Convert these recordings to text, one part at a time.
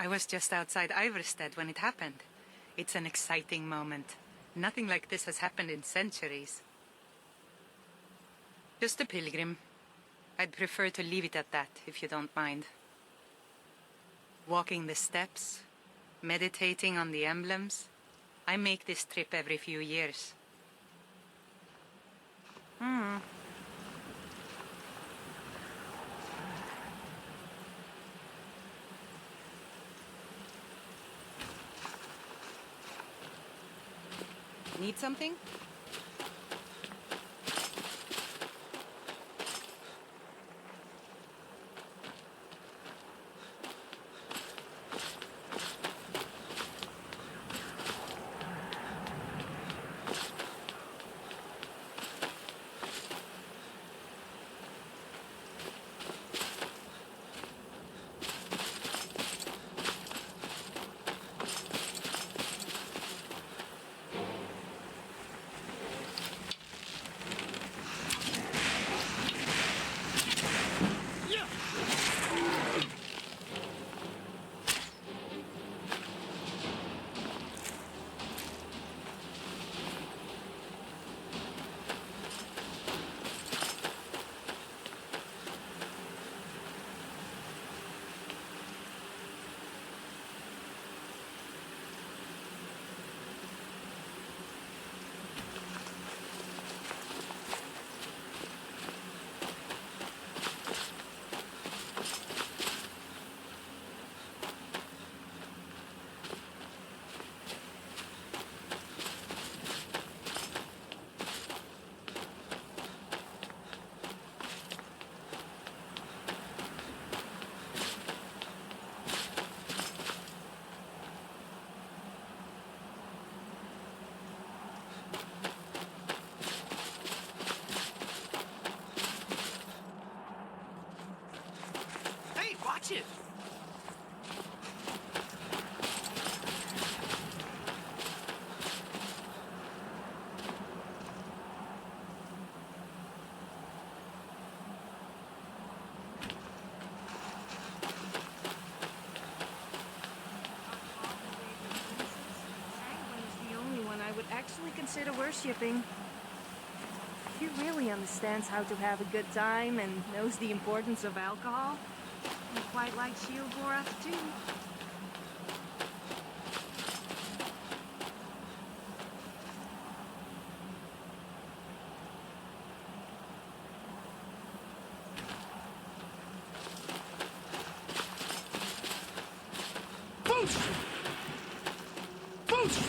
I was just outside Iverstead when it happened. It's an exciting moment. Nothing like this has happened in centuries. Just a pilgrim. I'd prefer to leave it at that, if you don't mind. Walking the steps, meditating on the emblems. I make this trip every few years. Need something? Watch it! The only one I would actually consider worshipping. He really understands how to have a good time and knows the importance of alcohol. And quite like Shielgorath too. Boost! Boost!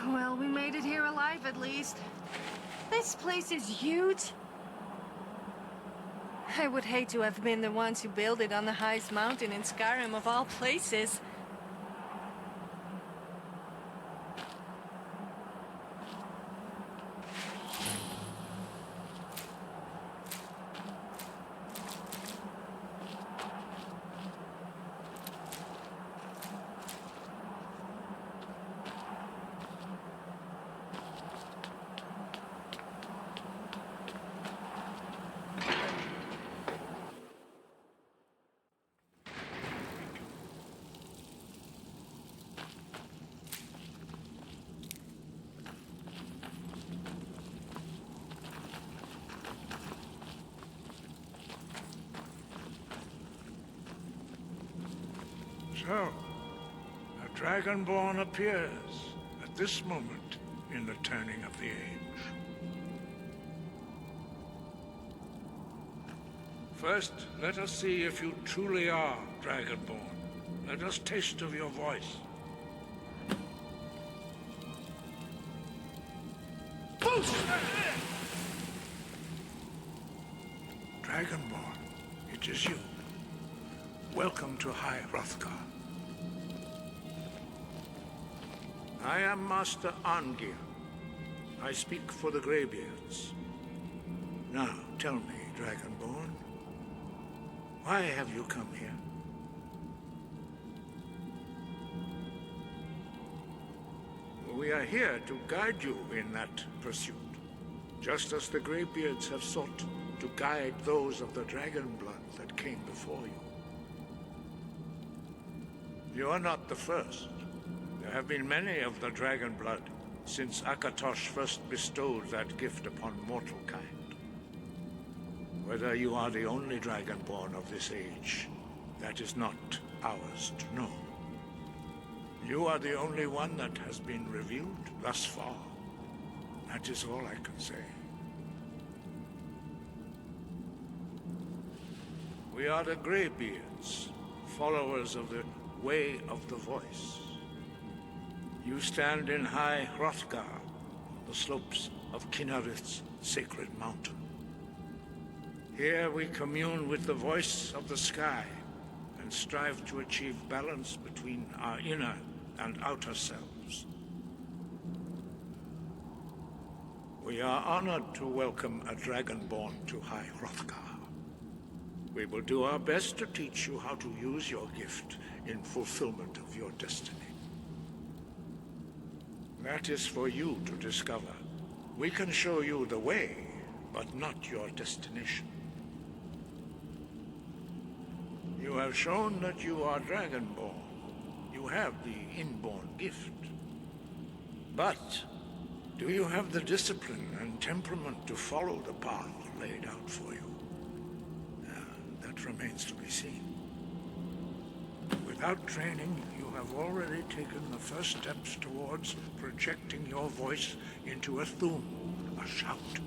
Well, we made it here alive at least. This place is huge. I would hate to have been the ones who built it on the highest mountain in Skyrim of all places. So, a Dragonborn appears at this moment in the turning of the age. First, let us see if you truly are Dragonborn. Let us taste of your voice. Dragonborn, it is you. Welcome to High Hrothgar. I am Master Arngeir. I speak for the Greybeards. Now, tell me, Dragonborn, why have you come here? We are here to guide you in that pursuit, just as the Greybeards have sought to guide those of the dragon blood that came before you. You are not the first. There have been many of the dragon blood since Akatosh first bestowed that gift upon mortal kind. Whether you are the only Dragonborn of this age, that is not ours to know. You are the only one that has been revealed thus far. That is all I can say. We are the Greybeards, followers of the Way of the Voice. You stand in High Hrothgar, on the slopes of Kinnarith's sacred mountain. Here we commune with the voice of the sky and strive to achieve balance between our inner and outer selves. We are honored to welcome a Dragonborn to High Hrothgar. We will do our best to teach you how to use your gift in fulfillment of your destiny. That is for you to discover. We can show you the way, but not your destination. You have shown that you are Dragonborn. You have the inborn gift. But do you have the discipline and temperament to follow the path laid out for you? That remains to be seen. Without training, you have already taken the first steps towards projecting your voice into a thum, a shout.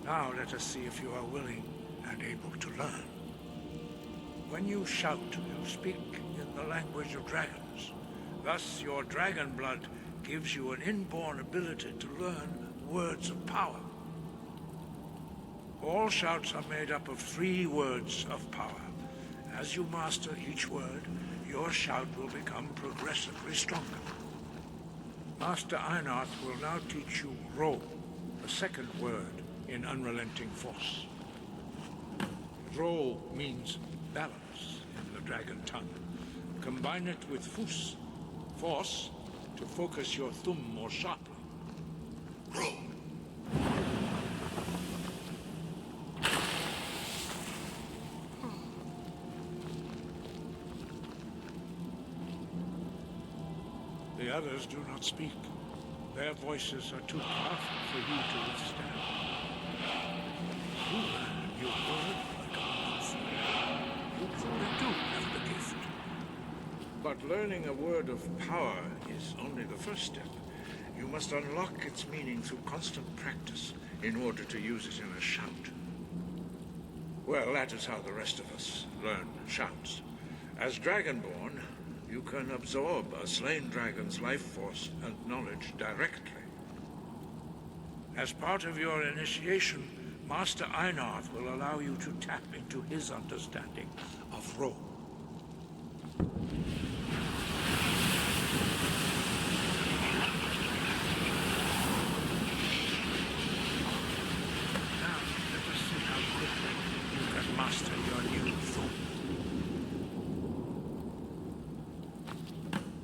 Now let us see if you are willing and able to learn. When you shout, you speak in the language of dragons. Thus, your dragon blood gives you an inborn ability to learn words of power. All shouts are made up of 3 words of power. As you master each word, your shout will become progressively stronger. Master Einarth will now teach you Ro, the second word in Unrelenting Force. Ro means balance in the dragon tongue. Combine it with Fus, force, to focus your thumb more sharply. Ro. The others do not speak. Their voices are too powerful for you to withstand. You learn a new word like a monster. You truly do have the gift. But learning a word of power is only the first step. You must unlock its meaning through constant practice in order to use it in a shout. Well, that is how the rest of us learn shouts. As Dragonborn, you can absorb a slain dragon's life force and knowledge directly. As part of your initiation, Master Einarth will allow you to tap into his understanding of Ro. Now, let us see how quickly you can master your new thought.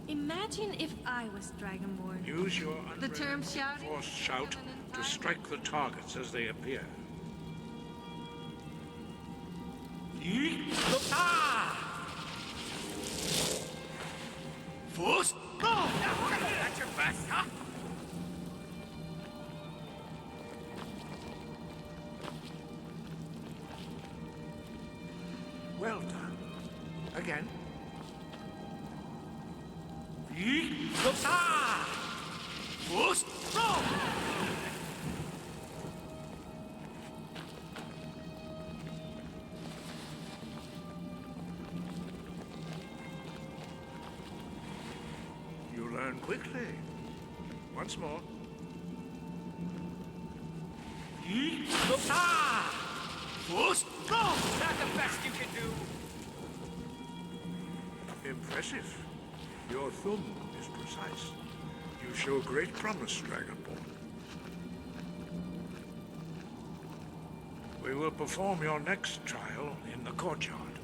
Imagine if I was Dragonborn. Use your The term shouting force shout to strike the targets as they appear. Force? Oh! That's your best, huh? Well done. Again. You learn quickly. Once more. Is that the best you can do? Impressive. Your thumb is precise. You show great promise, Dragonborn. We will perform your next trial in the courtyard.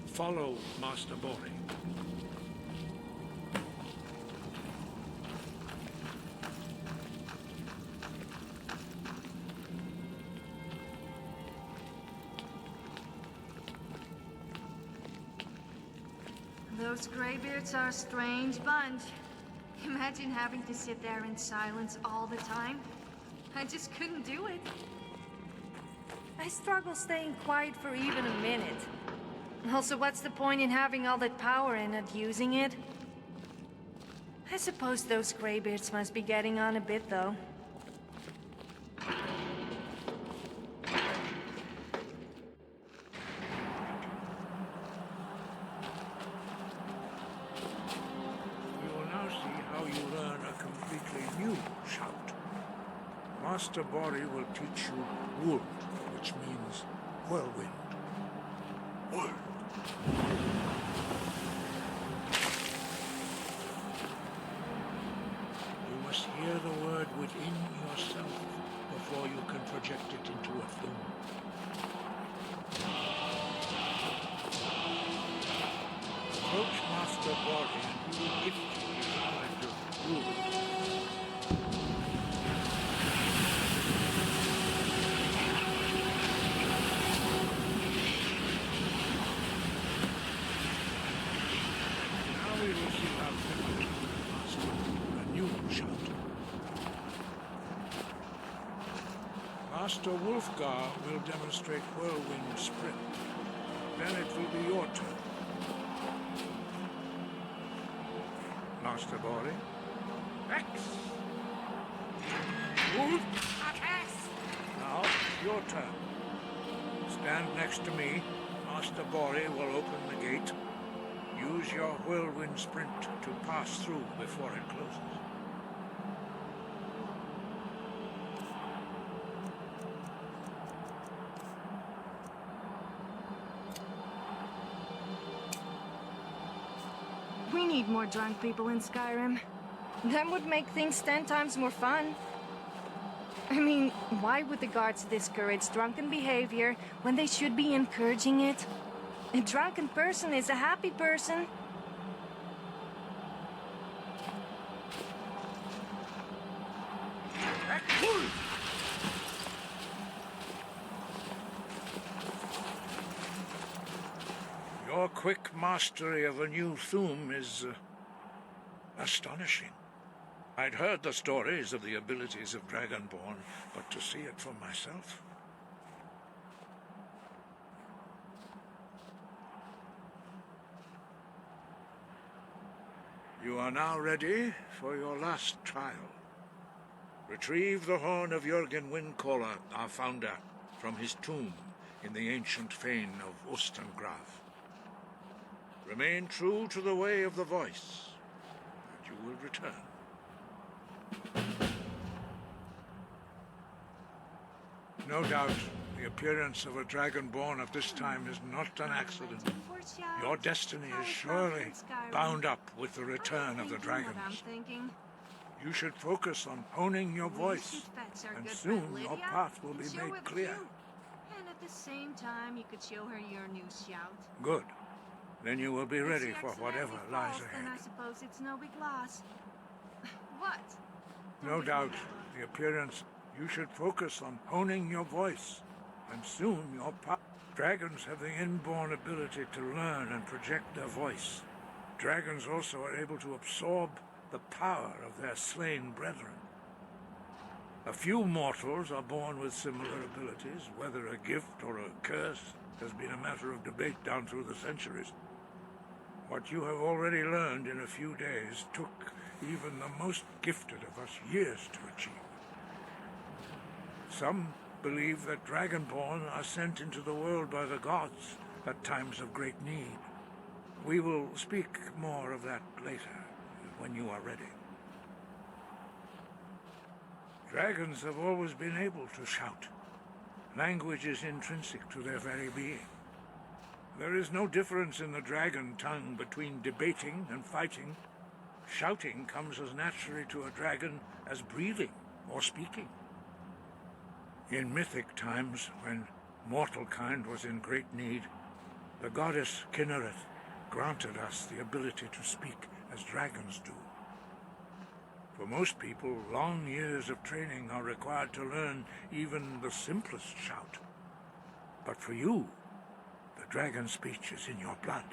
Follow Master Bori. Those graybeards are a strange bunch. Imagine having to sit there in silence all the time. I just couldn't do it. I struggle staying quiet for even a minute. Also, what's the point in having all that power and not using it? I suppose those graybeards must be getting on a bit, though. Master Bori will teach you wood, which means whirlwind. Wood. You must hear the word within yourself before you can project it into a thing. Approach Master Bori and he will gift you his knowledge of wood. Master Wolfgar will demonstrate whirlwind sprint. Then it will be your turn. Master Bori. Rex! Move. Attack! Now, your turn. Stand next to me. Master Bori will open the gate. Use your whirlwind sprint to pass through before it closes. We need more drunk people in Skyrim. That would make things 10 times more fun. I mean, why would the guards discourage drunken behavior when they should be encouraging it? A drunken person is a happy person. Your quick mastery of a new Thum is astonishing. I'd heard the stories of the abilities of Dragonborn, but to see it for myself... You are now ready for your last trial. Retrieve the horn of Jürgen Windcaller, our founder, from his tomb in the ancient fane of Ustengrav. Remain true to the way of the voice, and you will return. No doubt, the appearance of a Dragonborn of this time is not an accident. Your destiny is surely bound up with the return of the dragons. You should focus on honing your voice, and soon your path will be made clear. And at the same time, you could show her your new shout. Good. Then you will be ready for whatever lies ahead. Then I suppose it's no big loss. What? No doubt, the appearance... You should focus on honing your voice, and soon your path... Dragons have the inborn ability to learn and project their voice. Dragons also are able to absorb the power of their slain brethren. A few mortals are born with similar abilities. Whether a gift or a curse has been a matter of debate down through the centuries. What you have already learned in a few days took even the most gifted of us years to achieve. Some believe that Dragonborn are sent into the world by the gods at times of great need. We will speak more of that later, when you are ready. Dragons have always been able to shout. Language is intrinsic to their very being. There is no difference in the dragon tongue between debating and fighting. Shouting comes as naturally to a dragon as breathing or speaking. In mythic times, when mortal kind was in great need, the goddess Kinnereth granted us the ability to speak as dragons do. For most people, long years of training are required to learn even the simplest shout. But for you, the dragon speech is in your blood,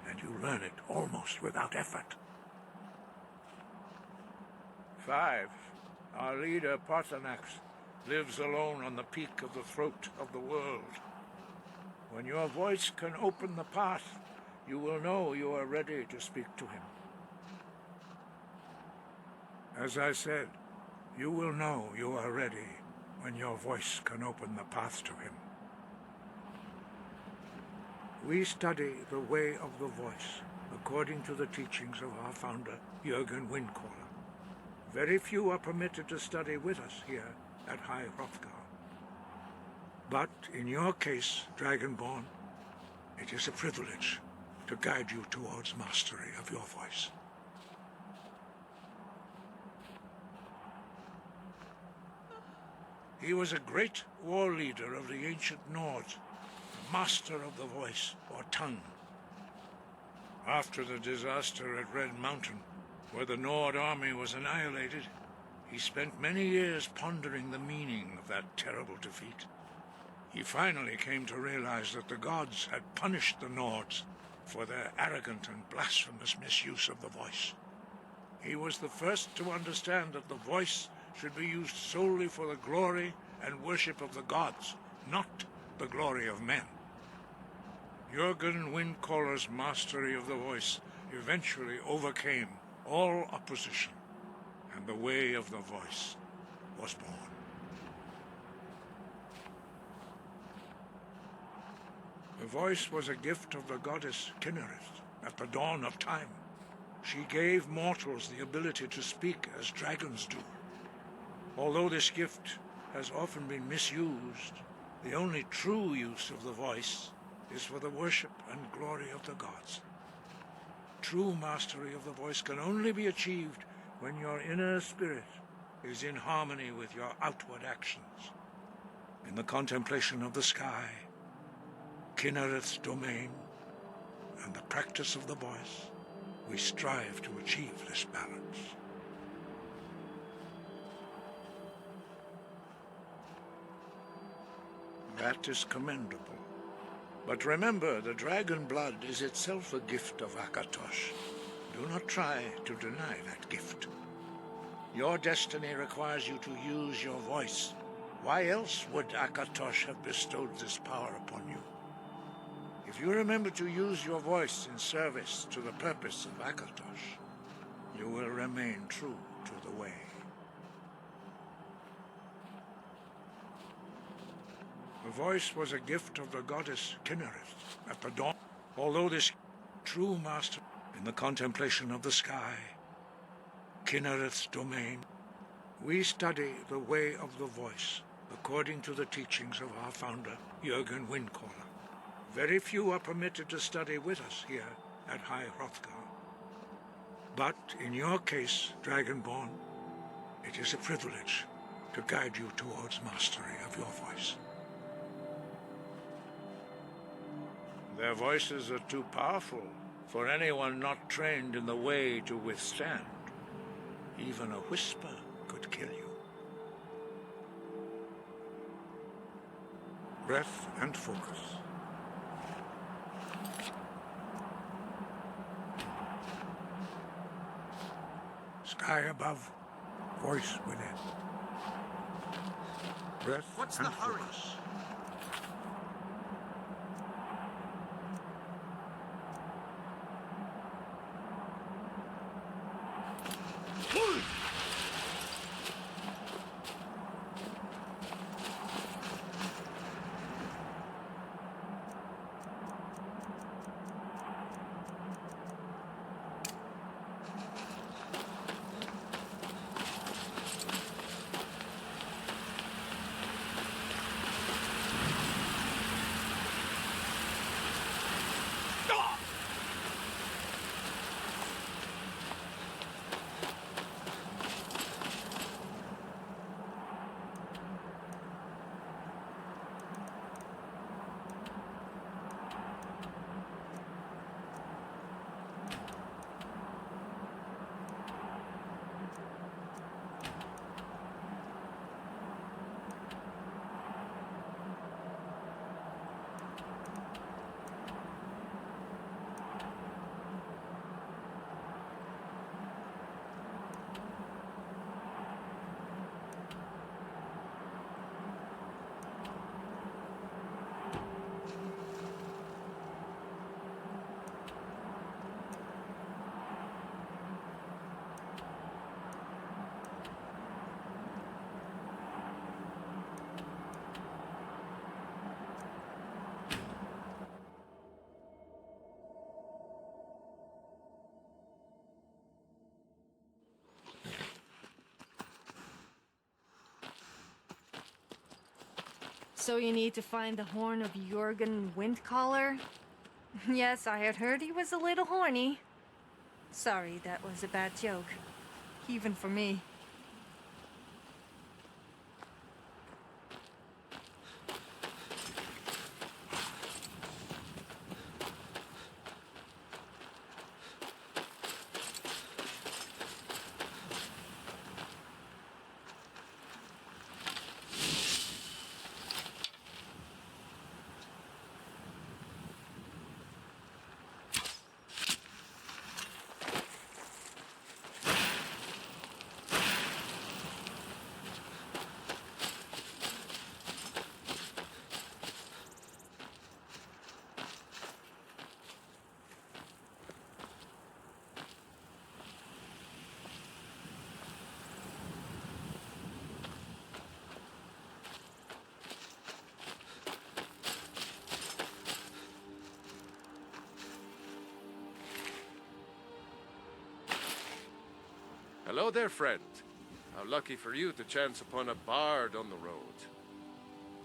and you learn it almost without effort. 5. Our leader, Paarthurnax, lives alone on the peak of the throat of the world. When your voice can open the path, you will know you are ready to speak to him. As I said, you will know you are ready when your voice can open the path to him. We study the way of the voice according to the teachings of our founder, Jürgen Windcaller. Very few are permitted to study with us here at High Hrothgar. But in your case, Dragonborn, it is a privilege to guide you towards mastery of your voice. He was a great war leader of the ancient Nords, a master of the voice, or tongue. After the disaster at Red Mountain, where the Nord army was annihilated, he spent many years pondering the meaning of that terrible defeat. He finally came to realize that the gods had punished the Nords for their arrogant and blasphemous misuse of the voice. He was the first to understand that the voice should be used solely for the glory and worship of the gods, not the glory of men. Jürgen Windcaller's mastery of the voice eventually overcame all opposition, and the way of the voice was born. The voice was a gift of the goddess Kinnereth at the dawn of time. She gave mortals the ability to speak as dragons do. Although this gift has often been misused, the only true use of the voice is for the worship and glory of the gods. True mastery of the voice can only be achieved when your inner spirit is in harmony with your outward actions. In the contemplation of the sky, Kinnereth's domain, and the practice of the voice, we strive to achieve this balance. That is commendable. But remember, the dragon blood is itself a gift of Akatosh. Do not try to deny that gift. Your destiny requires you to use your voice. Why else would Akatosh have bestowed this power upon you? If you remember to use your voice in service to the purpose of Akatosh, you will remain true to the way. The voice was a gift of the goddess Kinnereth at the dawn. Although this true master in the contemplation of the sky, Kinnereth's domain, we study the way of the voice according to the teachings of our founder, Jürgen Windcaller. Very few are permitted to study with us here at High Hrothgar. But in your case, Dragonborn, it is a privilege to guide you towards mastery of your voice. Their voices are too powerful for anyone not trained in the way to withstand. Even a whisper could kill you. Breath and focus. Sky above, voice within. Breath What's and the hurry? focus. So you need to find the horn of Jurgen Windcaller? Yes, I had heard he was a little horny. Sorry, that was a bad joke. Even for me. Hello there, friend. How lucky for you to chance upon a bard on the road.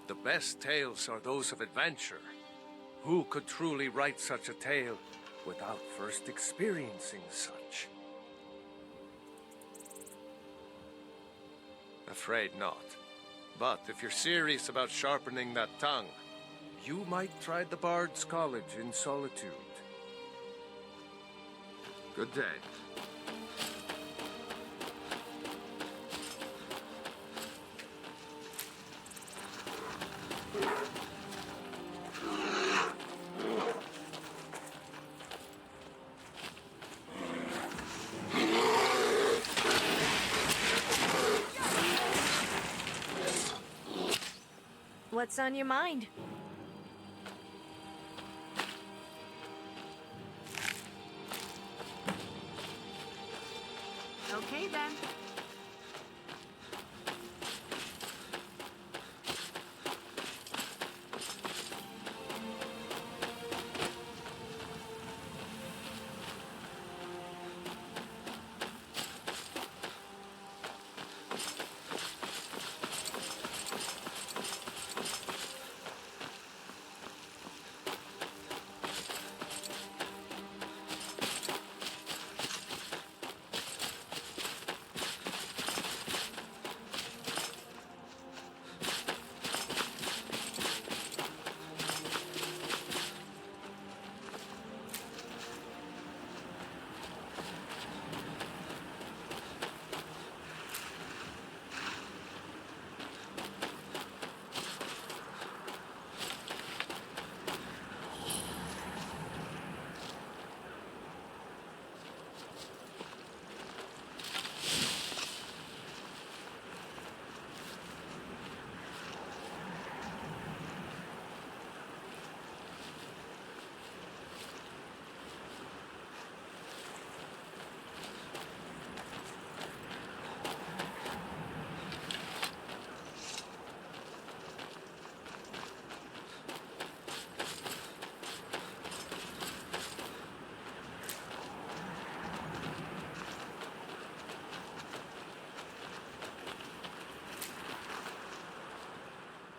The best tales are those of adventure. Who could truly write such a tale without first experiencing such? Afraid not. But if you're serious about sharpening that tongue, you might try the Bard's College in Solitude. Good day. What's on your mind? Okay then.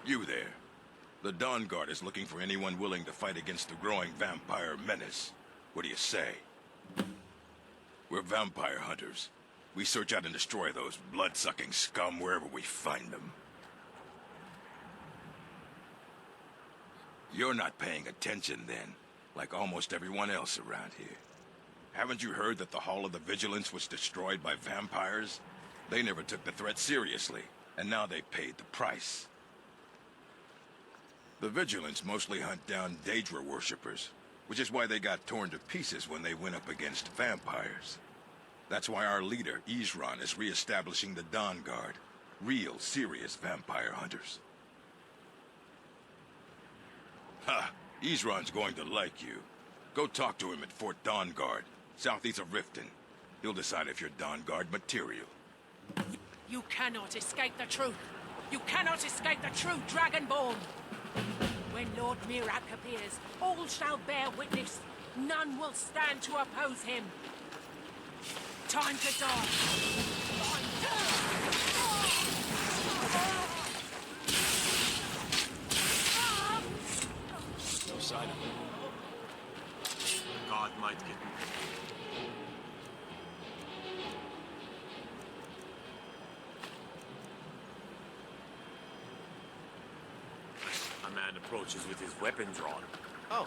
You there. The Dawn Guard is looking for anyone willing to fight against the growing vampire menace. What do you say? We're vampire hunters. We search out and destroy those blood-sucking scum wherever we find them. You're not paying attention then, like almost everyone else around here. Haven't you heard that the Hall of the Vigilance was destroyed by vampires? They never took the threat seriously, and now they paid the price. The Vigilance mostly hunt down Daedra worshippers, which is why they got torn to pieces when they went up against vampires. That's why our leader, Isran, is re-establishing the Dawn Guard. Real, serious vampire hunters. Ha! Isran's going to like you. Go talk to him at Fort Dawn Guard, southeast of Riften. He'll decide if you're Dawn Guard material. You cannot escape the truth. You cannot escape the true Dragonborn. When Lord Mirak appears, all shall bear witness. None will stand to oppose him. Time to die. might get... A man approaches with his weapon drawn. Oh.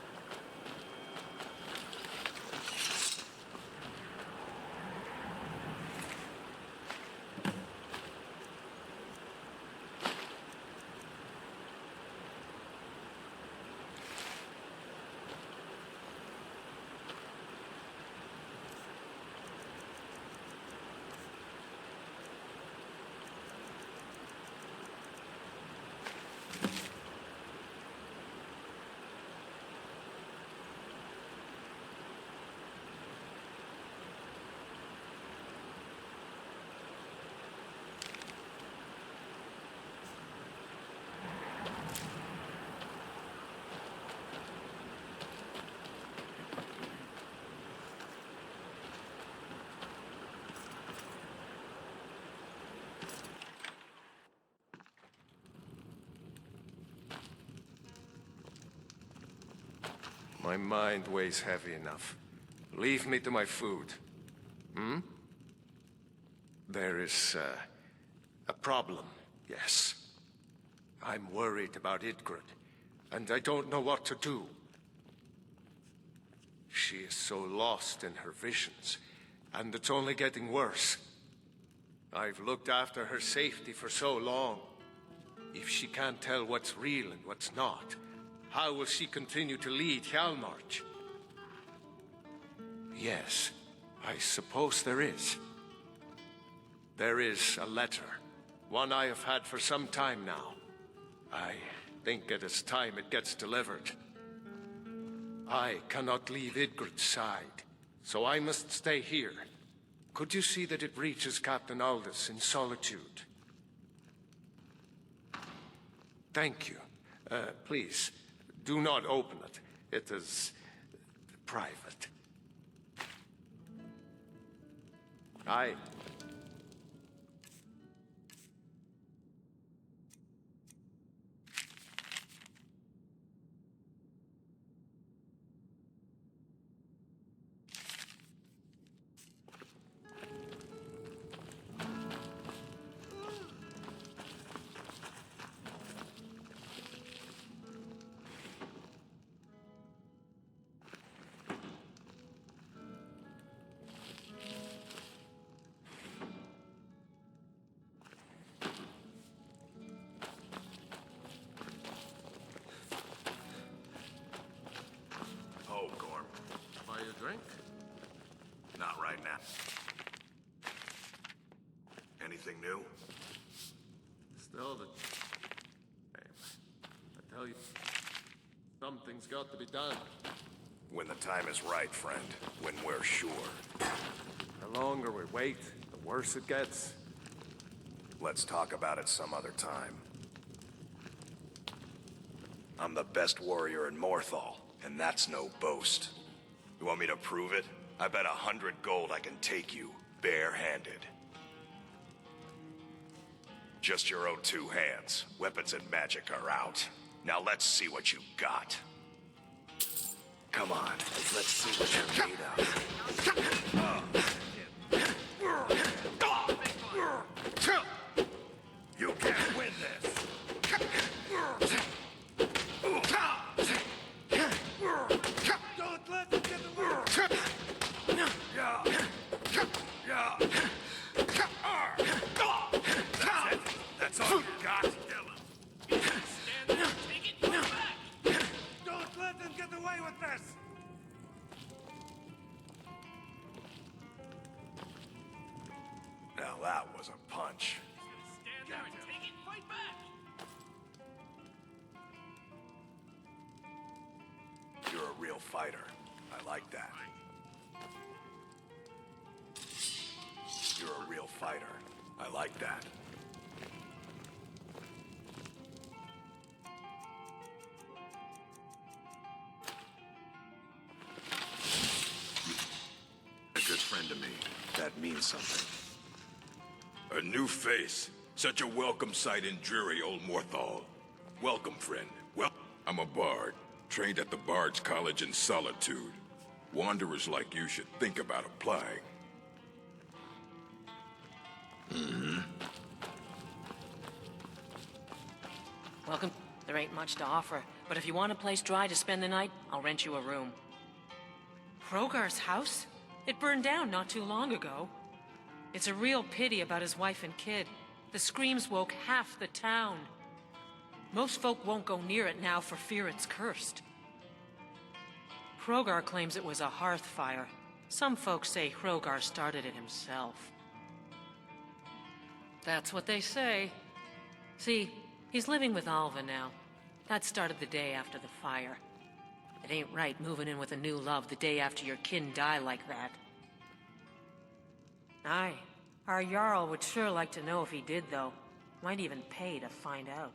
My mind weighs heavy enough. Leave me to my food. Hmm? There is, a problem, yes. I'm worried about Idgrid, and I don't know what to do. She is so lost in her visions, and it's only getting worse. I've looked after her safety for so long. If she can't tell what's real and what's not, how will she continue to lead Hjalmarch? Yes, I suppose there is. There is a letter. One I have had for some time now. I think it is time it gets delivered. I cannot leave Idgrid's side, so I must stay here. Could you see that it reaches Captain Aldous in Solitude? Thank you. Please, do not open it. It is private. Aye. Oh, Gorm. Buy you a drink? Not right now. Anything new? Still the same. I tell you, something's got to be done. When the time is right, friend. When we're sure. The longer we wait, the worse it gets. Let's talk about it some other time. I'm the best warrior in Morthal, and that's no boast. You want me to prove it? I bet 100 gold I can take you, bare-handed. Just your own two hands. Weapons and magic are out. Now let's see what you got. Come on, let's see what you're made of. You can't win this. Don't let them get away. That's all you got. Stand there, take it, go back. Don't let them get away with this. Now that was a punch. Stand there and take it, fight back. You're a real fighter. I like that. You're a real fighter. I like that. A good friend to me. That means something. A new face. Such a welcome sight in dreary old Morthal. Welcome, friend. Well, I'm a bard, trained at the Bard's College in Solitude. Wanderers like you should think about applying. Welcome. There ain't much to offer, but if you want a place dry to spend the night, I'll rent you a room. Hrogar's house? It burned down not too long ago. It's a real pity about his wife and kid. The screams woke half the town. Most folk won't go near it now for fear it's cursed. Hrogar claims it was a hearth fire. Some folks say Hrogar started it himself. That's what they say. See, he's living with Alva now. That started the day after the fire. It ain't right moving in with a new love the day after your kin die like that. Aye, our Jarl would sure like to know if he did, though. Might even pay to find out.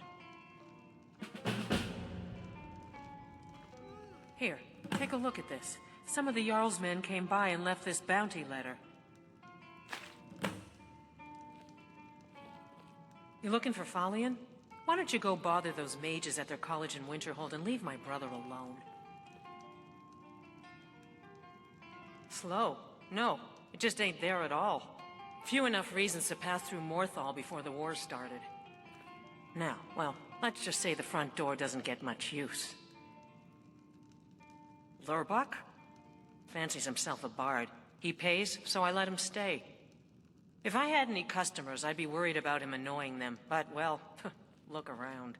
Here, take a look at this. Some of the Jarl's men came by and left this bounty letter. You looking for Falion? Why don't you go bother those mages at their college in Winterhold and leave my brother alone? Slow? No, it just ain't there at all. Few enough reasons to pass through Morthal before the war started. Now, well, let's just say the front door doesn't get much use. Lurbach? Fancies himself a bard. He pays, so I let him stay. If I had any customers, I'd be worried about him annoying them, but, well, look around.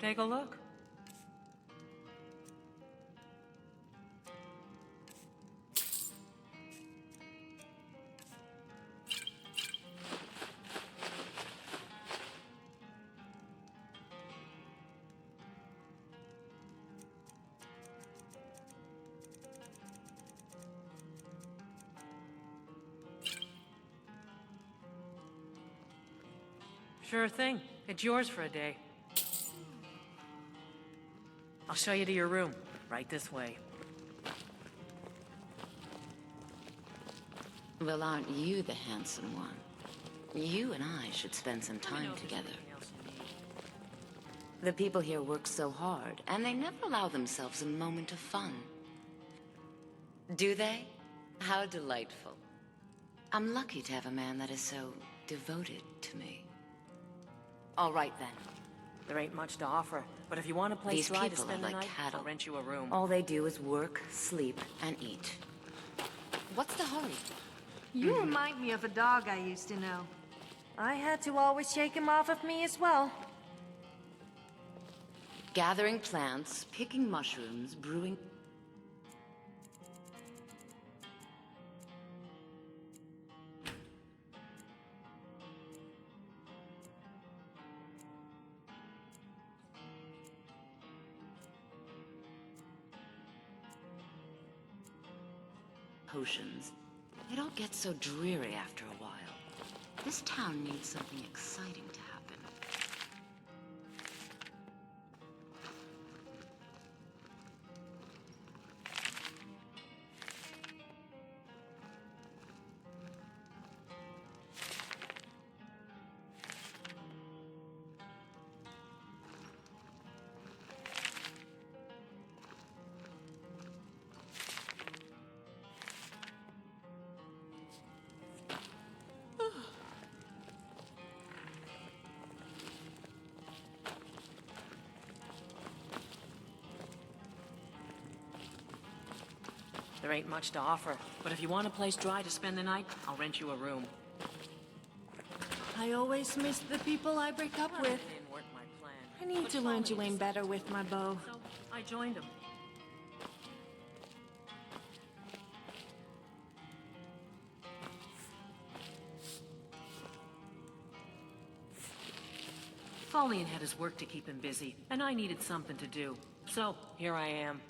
Take a look. Sure thing. It's yours for a day. I'll show you to your room. Right this way. Well, aren't you the handsome one? You and I should spend some time together. The people here work so hard, and they never allow themselves a moment of fun. Do they? How delightful. I'm lucky to have a man that is so devoted to me. All right, then. There ain't much to offer, but if you want a place These dry to people spend are the like night, cattle. I'll rent you a room. All they do is work, sleep, and eat. What's the hurry? You remind me of a dog I used to know. I had to always shake him off of me as well. Gathering plants, picking mushrooms, brewing... potions. It all gets so dreary after a while. This town needs something exciting to happen. There ain't much to offer, but if you want a place dry to spend the night, I'll rent you a room. I always miss the people I break up with. Didn't work my plan. I need But to learn to Falion aim decided better with my bow. So I joined him. Falion had his work to keep him busy, and I needed something to do. So, here I am.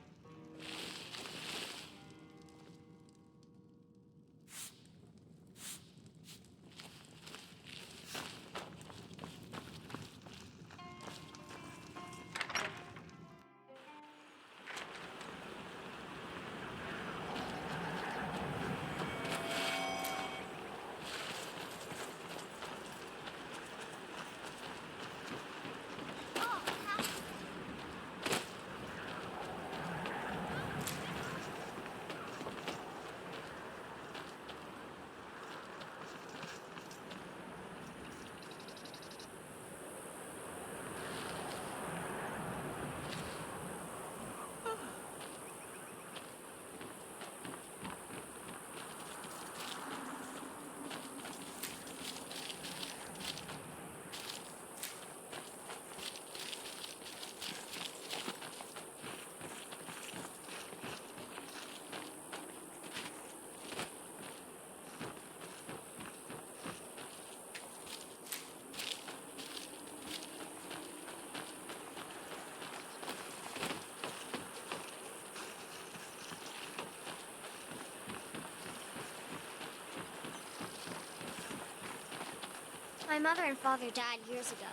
My mother and father died years ago.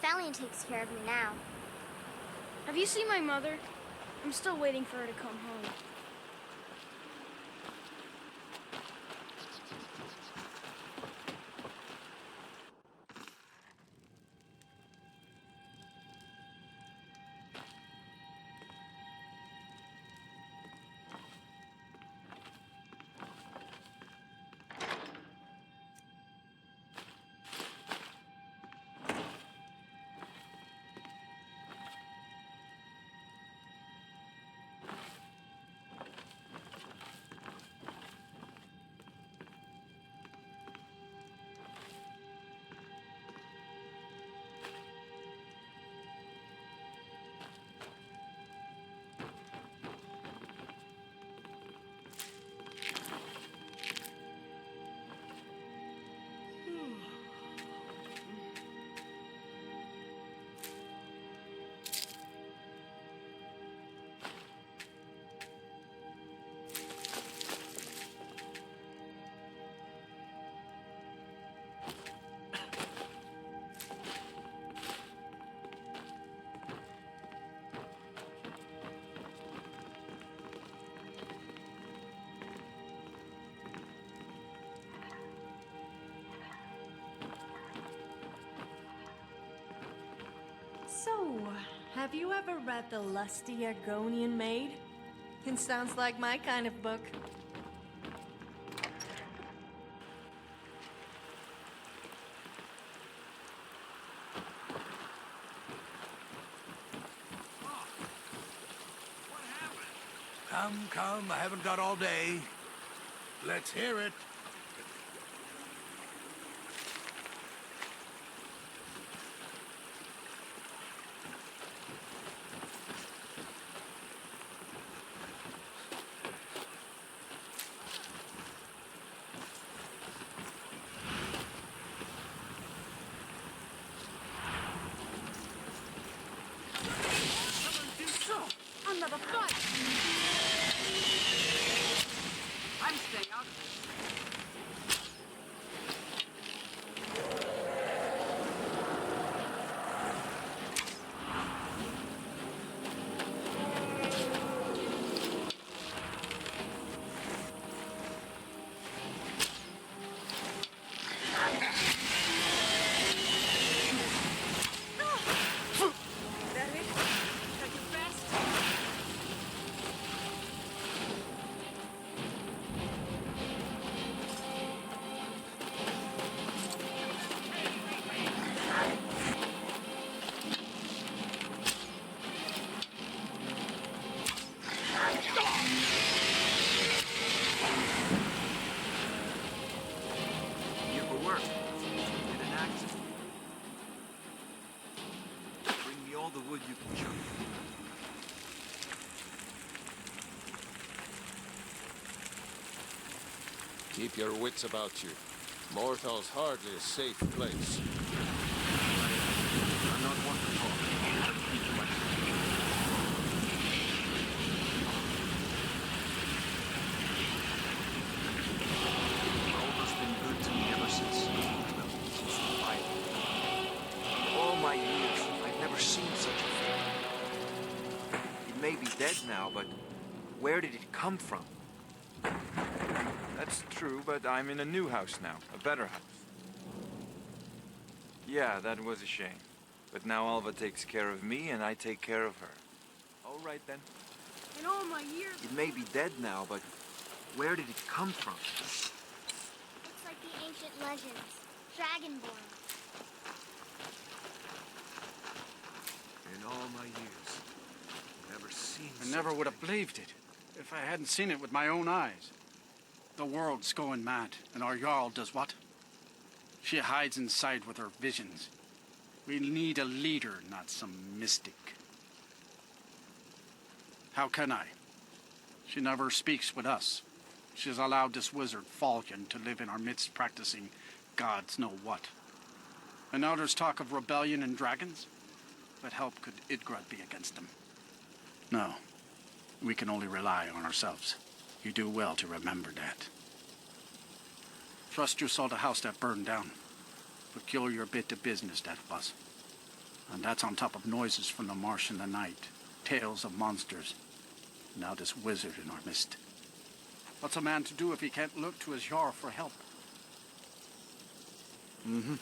Valiant takes care of me now. Have you seen my mother? I'm still waiting for her to come home. So, have you ever read The Lusty Argonian Maid? It sounds like my kind of book. Come, come, I haven't got all day. Let's hear it. Another fight! I'm staying out of this. That it? That your best? You for work. Did an act. Bring me all the wood you can chop. Keep your wits about you. Morthal's hardly a safe place. I'm not one to talk. But keep to myself. Alva's been good to me ever since the fight. All my years, I've never seen such a thing. It may be dead now, but where did it come from? That's true, but I'm in a new house now, a better house. Yeah, that was a shame. But now Alva takes care of me, and I take care of her. All right, then. In all my years... It may be dead now, but where did it come from? Looks like the ancient legends. Dragonborn. In all my years, never seen I never would have believed it if I hadn't seen it with my own eyes. The world's going mad, and our Jarl does what? She hides inside with her visions. We need a leader, not some mystic. How can I? She never speaks with us. She's allowed this wizard, Falcon, to live in our midst practicing gods know what. And now there's talk of rebellion and dragons? What help could Idgrad be against them? No. We can only rely on ourselves. You do well to remember that. Trust you saw the house that burned down. Peculiar bit of business, that was. And that's on top of noises from the marsh in the night, tales of monsters. Now this wizard in our midst. What's a man to do if he can't look to his Jarl for help? Mm-hmm.